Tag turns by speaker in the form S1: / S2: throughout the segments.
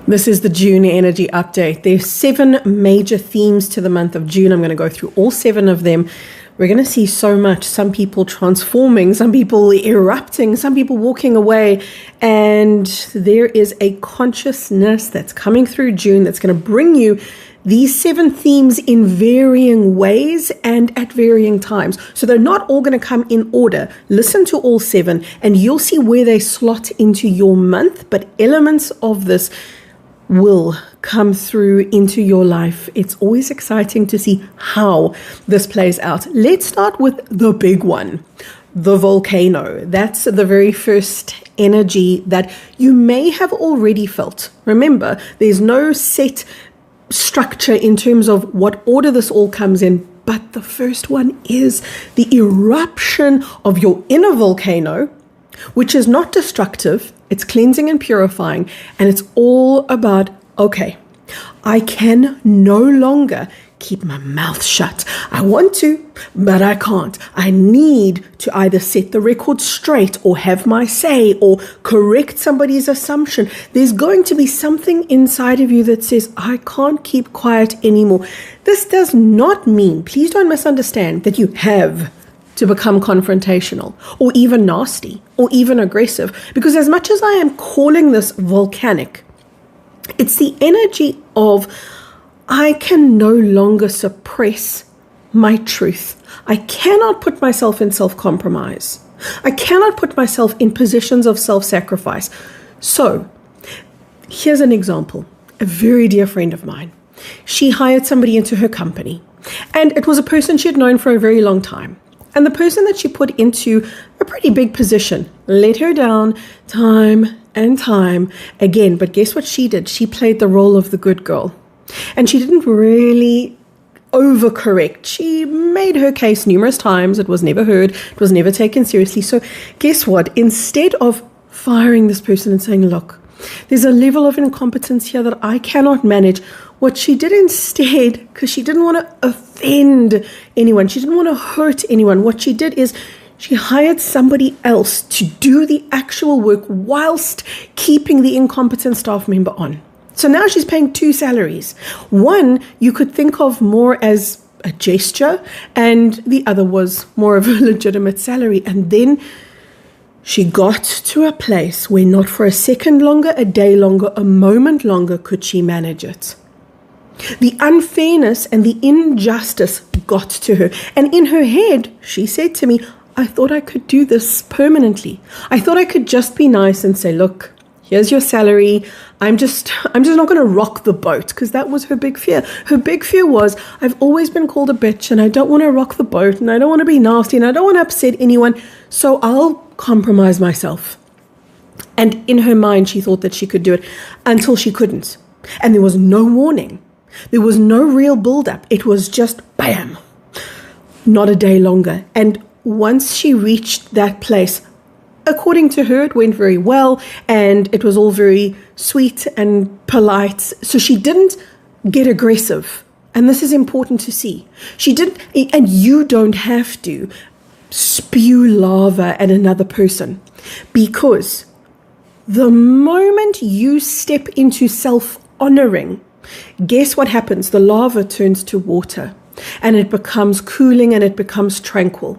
S1: This is the June energy update. There's 7 major themes to the month of June. I'm going to go through all 7 of them. We're going to see so much. Some people transforming, some people erupting, some people walking away. And there is a consciousness that's coming through June that's going to bring you these 7 themes in varying ways and at varying times. So they're not all going to come in order. Listen to all 7 and you'll see where they slot into your month. But elements of this will come through into your life. It's always exciting to see how this plays out. Let's start with the big one, the volcano. That's the very first energy that you may have already felt. Remember, there's no set structure in terms of what order this all comes in, but the first one is the eruption of your inner volcano, which is not destructive. It's cleansing and purifying, and it's all about, okay, I can no longer keep my mouth shut. I want to, but I can't. I need to either set the record straight or have my say or correct somebody's assumption. There's going to be something inside of you that says, I can't keep quiet anymore. This does not mean, please don't misunderstand, that you have to become confrontational or even nasty or even aggressive. Because as much as I am calling this volcanic, it's the energy of I can no longer suppress my truth. I cannot put myself in self-compromise. I cannot put myself in positions of self-sacrifice. So here's an example. A very dear friend of mine. She hired somebody into her company, and it was a person she had known for a very long time. And the person that she put into a pretty big position let her down time and time again. But guess what she did? She played the role of the good girl. And she didn't really overcorrect. She made her case numerous times. It was never heard. It was never taken seriously. So guess what? Instead of firing this person and saying, look, there's a level of incompetence here that I cannot manage, what she did instead, because she didn't want to offend anyone, she didn't want to hurt anyone, what she did is she hired somebody else to do the actual work whilst keeping the incompetent staff member on. So now she's paying 2 salaries. One you could think of more as a gesture, and the other was more of a legitimate salary. And then she got to a place where not for a second longer, a day longer, a moment longer could she manage it. The unfairness and the injustice got to her. And in her head, she said to me, I thought I could do this permanently. I thought I could just be nice and say, look, here's your salary. I'm just not going to rock the boat, because that was her big fear. Her big fear was, I've always been called a bitch and I don't want to rock the boat and I don't want to be nasty and I don't want to upset anyone. So I'll compromise myself. And in her mind, she thought that she could do it until she couldn't. And there was no warning. There was no real build-up. It was just bam, not a day longer. And once she reached that place, according to her, it went very well and it was all very sweet and polite. So she didn't get aggressive. And this is important to see. She didn't, and you don't have to spew lava at another person, because the moment you step into self-honoring, guess what happens? The lava turns to water and it becomes cooling and it becomes tranquil.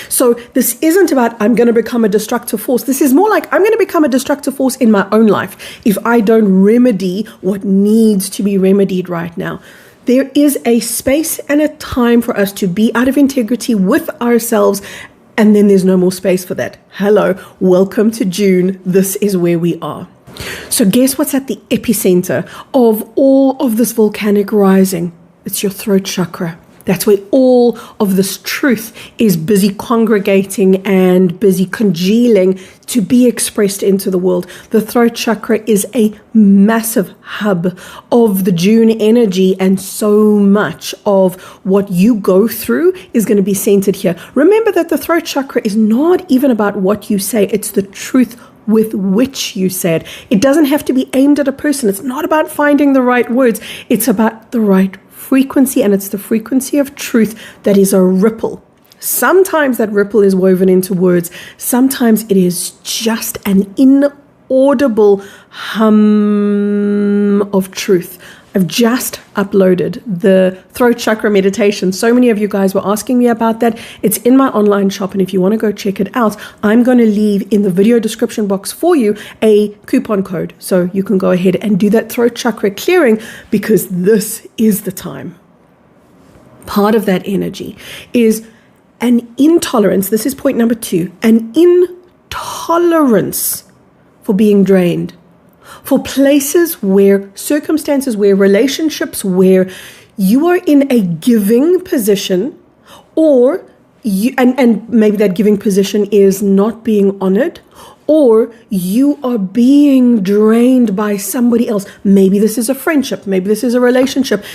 S1: So this isn't about I'm going to become a destructive force. This is more like I'm going to become a destructive force in my own life if I don't remedy what needs to be remedied right now. There is a space and a time for us to be out of integrity with ourselves, and then there's no more space for that. Hello, welcome to June. This is where we are. So guess what's at the epicenter of all of this volcanic rising? It's your throat chakra. That's where all of this truth is busy congregating and busy congealing to be expressed into the world. The throat chakra is a massive hub of the June energy, and so much of what you go through is going to be centered here. Remember that the throat chakra is not even about what you say. It's the truth with which you say it. It doesn't have to be aimed at a person. It's not about finding the right words. It's about the right frequency, and it's the frequency of truth that is a ripple. Sometimes that ripple is woven into words. Sometimes it is just an inaudible hum time of truth. I've just uploaded the throat chakra meditation. So many of you guys were asking me about that. It's in my online shop, and if you want to go check it out, I'm going to leave in the video description box for you a coupon code, so you can go ahead and do that throat chakra clearing, because this is the time. Part of that energy is an intolerance. This is point number 2, an intolerance for being drained. For places where, circumstances where, relationships where you are in a giving position, or you, and maybe that giving position is not being honored, or you are being drained by somebody else. Maybe this is a friendship, maybe this is a relationship.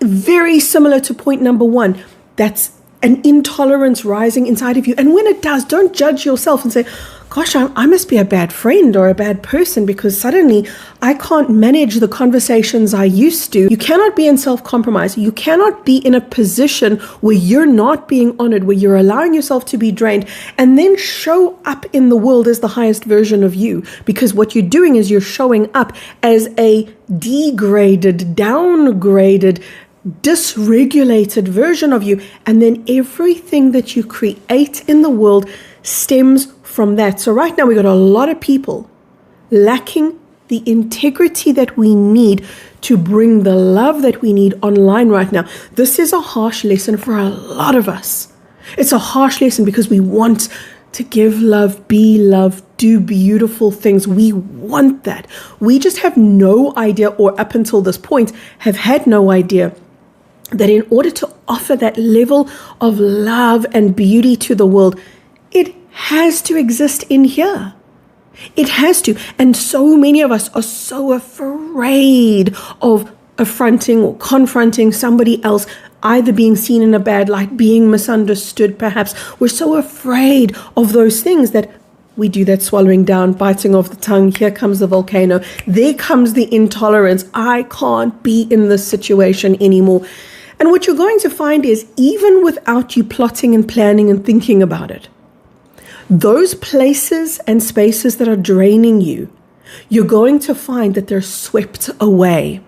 S1: Very similar to point number 1. That's an intolerance rising inside of you. And when it does, don't judge yourself and say, gosh, I must be a bad friend or a bad person because suddenly I can't manage the conversations I used to. You cannot be in self-compromise. You cannot be in a position where you're not being honored, where you're allowing yourself to be drained, and then show up in the world as the highest version of you. Because what you're doing is you're showing up as a degraded, downgraded, dysregulated version of you. And then everything that you create in the world stems from that. So right now we got a lot of people lacking the integrity that we need to bring the love that we need online right now. This is a harsh lesson for a lot of us. It's a harsh lesson because we want to give love, be love, do beautiful things. We want that. We just have no idea, or up until this point have had no idea, that in order to offer that level of love and beauty to the world, it has to exist in here. It has to. And so many of us are so afraid of affronting or confronting somebody else, either being seen in a bad light, being misunderstood perhaps. We're so afraid of those things that we do that swallowing down, biting off the tongue. Here comes the volcano. There comes the intolerance. I can't be in this situation anymore. And what you're going to find is, even without you plotting and planning and thinking about it, those places and spaces that are draining you, you're going to find that they're swept away.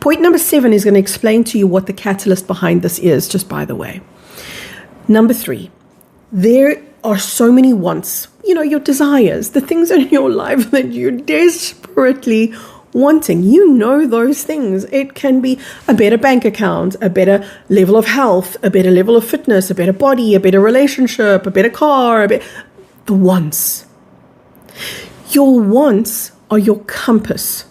S1: Point number 7 is going to explain to you what the catalyst behind this is, just by the way. Number 3, there are so many wants, your desires, the things in your life that you're desperately wanting. Those things. It can be a better bank account, a better level of health, a better level of fitness, a better body, a better relationship, a better car, the wants. Your wants are your compass.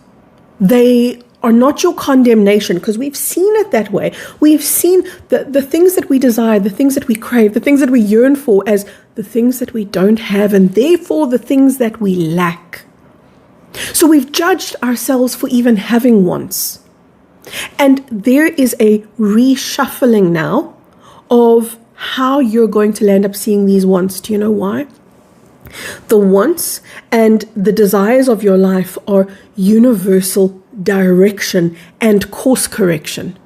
S1: They are not your condemnation, because we've seen it that way. We've seen the things that we desire, the things that we crave, the things that we yearn for as the things that we don't have, and therefore the things that we lack. So we've judged ourselves for even having wants. And there is a reshuffling now of how you're going to land up seeing these wants. Do you know why? The wants and the desires of your life are universal direction and course correction.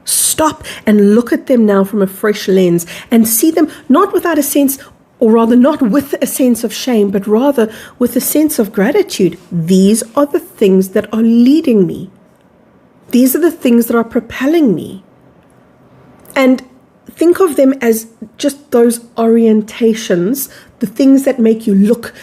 S1: Stop and look at them now from a fresh lens and see them not without a sense, or rather not with a sense of shame, but rather with a sense of gratitude. These are the things that are leading me. These are the things that are propelling me. And think of them as just those orientations, the things that make you look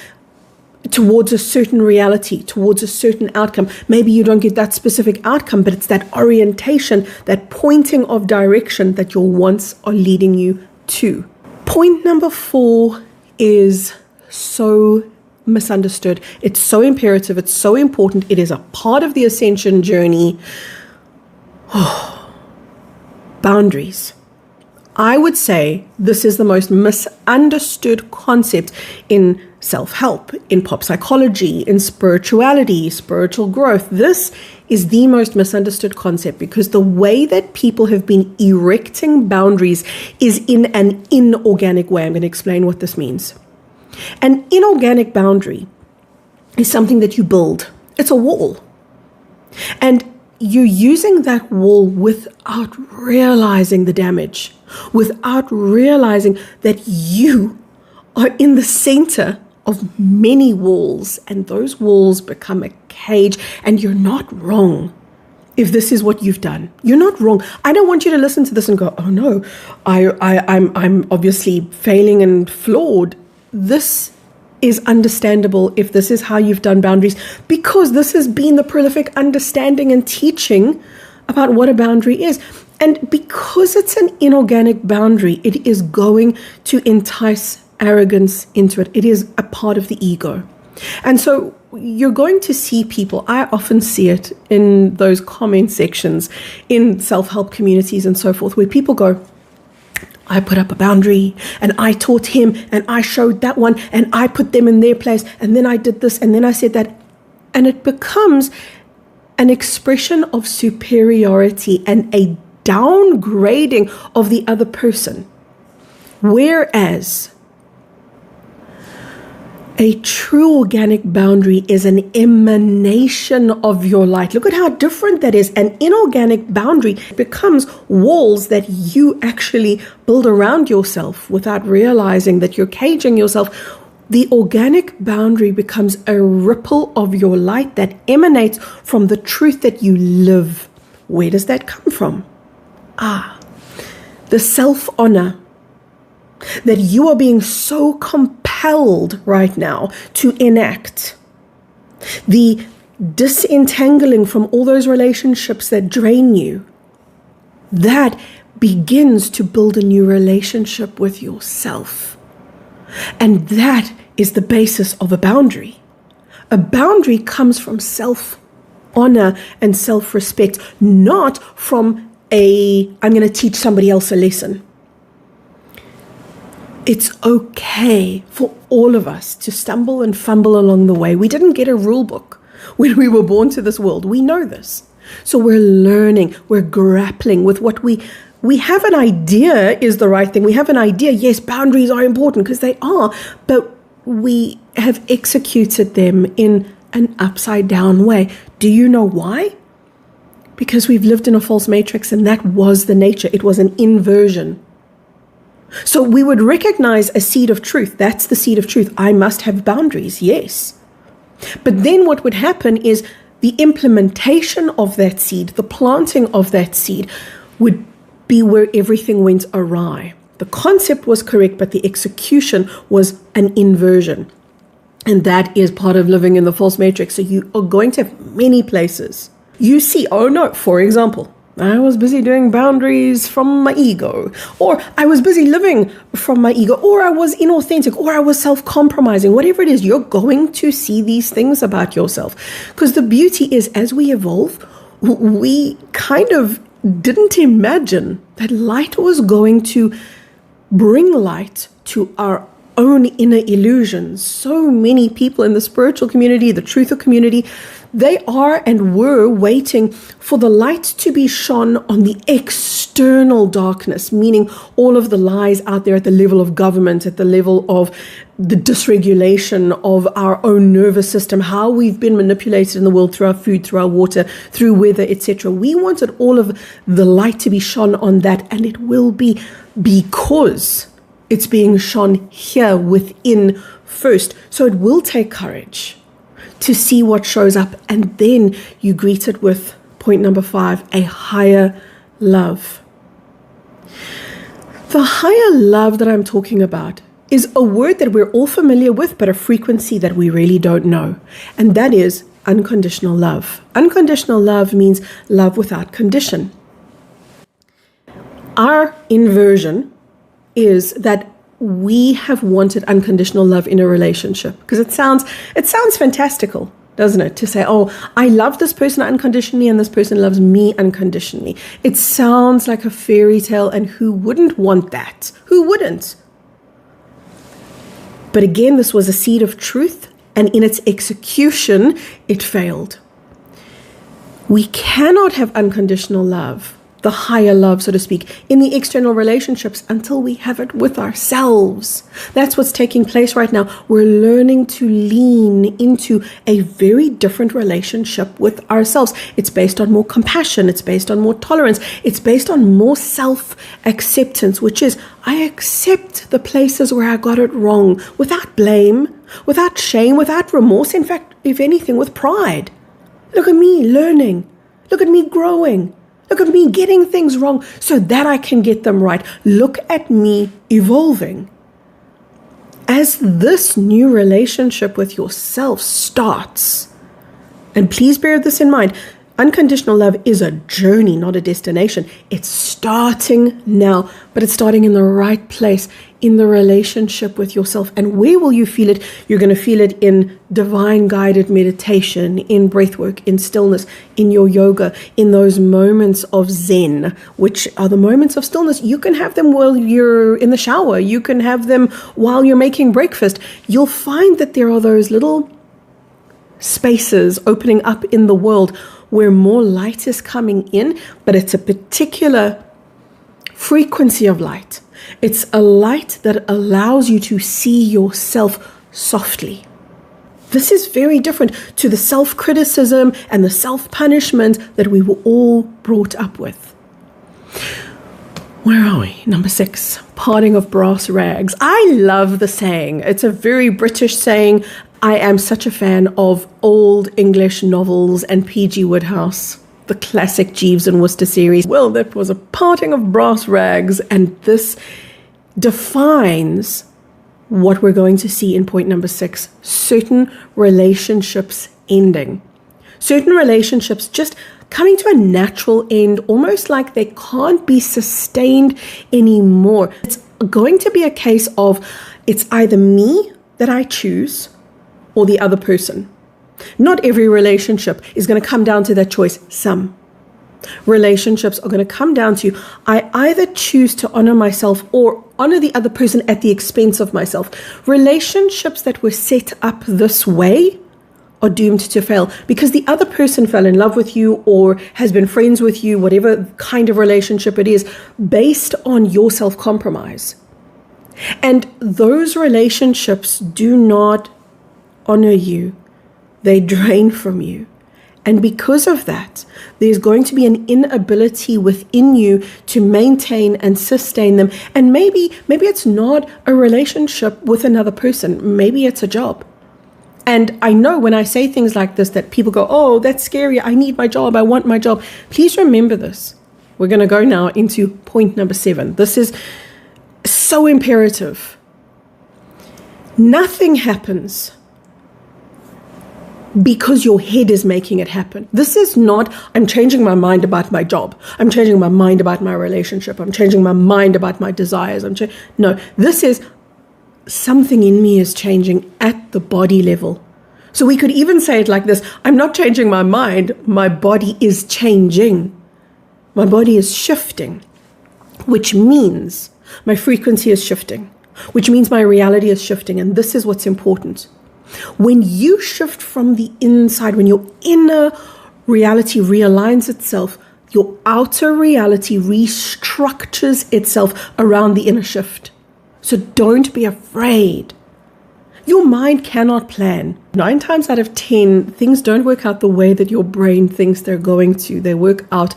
S1: towards a certain reality, towards a certain outcome. Maybe you don't get that specific outcome, but it's that orientation, that pointing of direction that your wants are leading you to. Point number 4 is so misunderstood. It's so imperative. It's so important. It is a part of the ascension journey. Boundaries. I would say this is the most misunderstood concept in self-help, in pop psychology, in spirituality, spiritual growth. This is the most misunderstood concept, because the way that people have been erecting boundaries is in an inorganic way. I'm going to explain what this means. An inorganic boundary is something that you build. It's a wall. And you're using that wall without realizing the damage, without realizing that you are in the center of many walls, and those walls become a cage. And you're not wrong if this is what you've done. You're not wrong. I don't want you to listen to this and go, oh no, I'm obviously failing and flawed. This is understandable if this is how you've done boundaries, because this has been the prolific understanding and teaching about what a boundary is. And because it's an inorganic boundary, it is going to entice arrogance into it. It is a part of the ego. And so you're going to see people, I often see it in those comment sections in self-help communities and so forth, where people go, I put up a boundary and I taught him and I showed that one and I put them in their place and then I did this and then I said that. And it becomes an expression of superiority and a downgrading of the other person. Whereas a true organic boundary is an emanation of your light. Look at how different that is. An inorganic boundary becomes walls that you actually build around yourself without realizing that you're caging yourself. The organic boundary becomes a ripple of your light that emanates from the truth that you live. Where does that come from? The self-honor that you are being so compelled right now to enact. The disentangling from all those relationships that drain you. That begins to build a new relationship with yourself. And that is the basis of a boundary. A boundary comes from self-honor and self-respect, not from I'm going to teach somebody else a lesson. It's okay for all of us to stumble and fumble along the way. We didn't get a rule book when we were born to this world. We know this. So we're learning, we're grappling with what we have an idea is the right thing. We have an idea, yes, boundaries are important because they are, but we have executed them in an upside down way. Do you know why? Because we've lived in a false matrix, and that was the nature. It was an inversion. So we would recognize a seed of truth. That's the seed of truth. I must have boundaries, yes. But then what would happen is the implementation of that seed, the planting of that seed, would be where everything went awry. The concept was correct, but the execution was an inversion. And that is part of living in the false matrix. So you are going to have many places. You see, oh no, for example, I was busy doing boundaries from my ego, or I was busy living from my ego, or I was inauthentic, or I was self-compromising, whatever it is, you're going to see these things about yourself. Because the beauty is, as we evolve, we kind of didn't imagine that light was going to bring light to our own inner illusions. So many people in the spiritual community, the truther community, they are and were waiting for the light to be shone on the external darkness, meaning all of the lies out there at the level of government, at the level of the dysregulation of our own nervous system, how we've been manipulated in the world through our food, through our water, through weather, etc. We wanted all of the light to be shone on that, and it will be because it's being shone here within first. So it will take courage to see what shows up, and then you greet it with point number 5, a higher love. The higher love that I'm talking about is a word that we're all familiar with, but a frequency that we really don't know, and that is unconditional love. Unconditional love means love without condition. Our inversion is that we have wanted unconditional love in a relationship, because it sounds fantastical, doesn't it? To say, oh, I love this person unconditionally and this person loves me unconditionally. It sounds like a fairy tale, and who wouldn't want that? Who wouldn't? But again, this was a seed of truth, and in its execution, it failed. We cannot have unconditional love the higher love, so to speak, in the external relationships until we have it with ourselves. That's what's taking place right now. We're learning to lean into a very different relationship with ourselves. It's based on more compassion. It's based on more tolerance. It's based on more self-acceptance, which is I accept the places where I got it wrong without blame, without shame, without remorse. In fact, if anything, with pride. Look at me learning. Look at me growing. Look at me getting things wrong so that I can get them right. Look at me evolving. As this new relationship with yourself starts, and please bear this in mind, unconditional love is a journey, not a destination. It's starting now, but it's starting in the right place, in the relationship with yourself. And where will you feel it? You're going to feel it in divine guided meditation, in breathwork, in stillness, in your yoga, in those moments of Zen, which are the moments of stillness. You can have them while you're in the shower. You can have them while you're making breakfast. You'll find that there are those little spaces opening up in the world where more light is coming in, but it's a particular frequency of light. It's a light that allows you to see yourself softly. This is very different to the self-criticism and the self-punishment that we were all brought up with. Where are we? Number 6, parting of brass rags. I love the saying. It's a very British saying. I am such a fan of old English novels and P.G. Wodehouse, the classic Jeeves and Wooster series. Well, that was a parting of brass rags, and this defines what we're going to see in point number 6, certain relationships ending. Certain relationships just coming to a natural end, almost like they can't be sustained anymore. It's going to be a case of it's either me that I choose or the other person. Not every relationship is going to come down to that choice. Some relationships are going to come down to I either choose to honor myself or honor the other person at the expense of myself. Relationships that were set up this way are doomed to fail because the other person fell in love with you or has been friends with you, whatever kind of relationship it is, based on your self-compromise. And those relationships do not honor you. They drain from you. And because of that, there's going to be an inability within you to maintain and sustain them. And maybe it's not a relationship with another person. Maybe it's a job. And I know when I say things like this that people go, oh, that's scary. I need my job. I want my job. Please remember this. We're going to go now into point number 7. This is so imperative. Nothing happens because your head is making it happen. This is not, I'm changing my mind about my job. I'm changing my mind about my relationship. I'm changing my mind about my desires. No, this is something in me is changing at the body level. So we could even say it like this. I'm not changing my mind. My body is changing. My body is shifting, which means my frequency is shifting, which means my reality is shifting. And this is what's important. When you shift from the inside, when your inner reality realigns itself, your outer reality restructures itself around the inner shift. So don't be afraid. Your mind cannot plan. 9 times out of 10, things don't work out the way that your brain thinks they're going to. They work out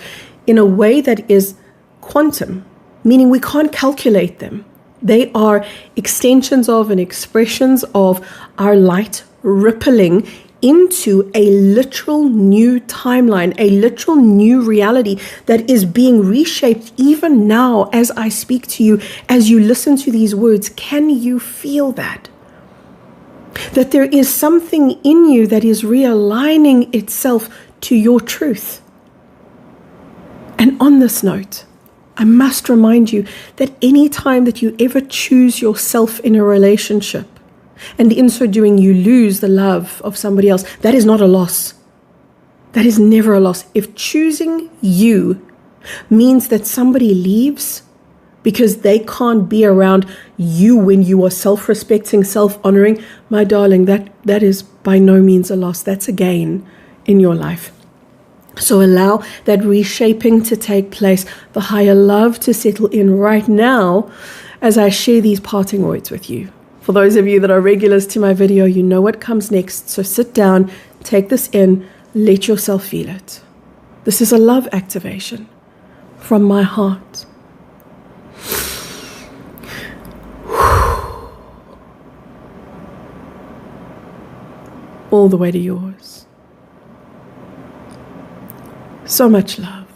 S1: in a way that is quantum, meaning we can't calculate them. They are extensions of and expressions of our light rippling into a literal new timeline, a literal new reality that is being reshaped even now as I speak to you, as you listen to these words. Can you feel that? That there is something in you that is realigning itself to your truth. And on this note, I must remind you that any time that you ever choose yourself in a relationship, and in so doing you lose the love of somebody else, that is not a loss. That is never a loss. If choosing you means that somebody leaves because they can't be around you when you are self-respecting, self-honoring, my darling, that is by no means a loss. That's a gain in your life. So allow that reshaping to take place, the higher love to settle in right now as I share these parting words with you. For those of you that are regulars to my video, you know what comes next. So sit down, take this in, let yourself feel it. This is a love activation from my heart. All the way to yours. So much love.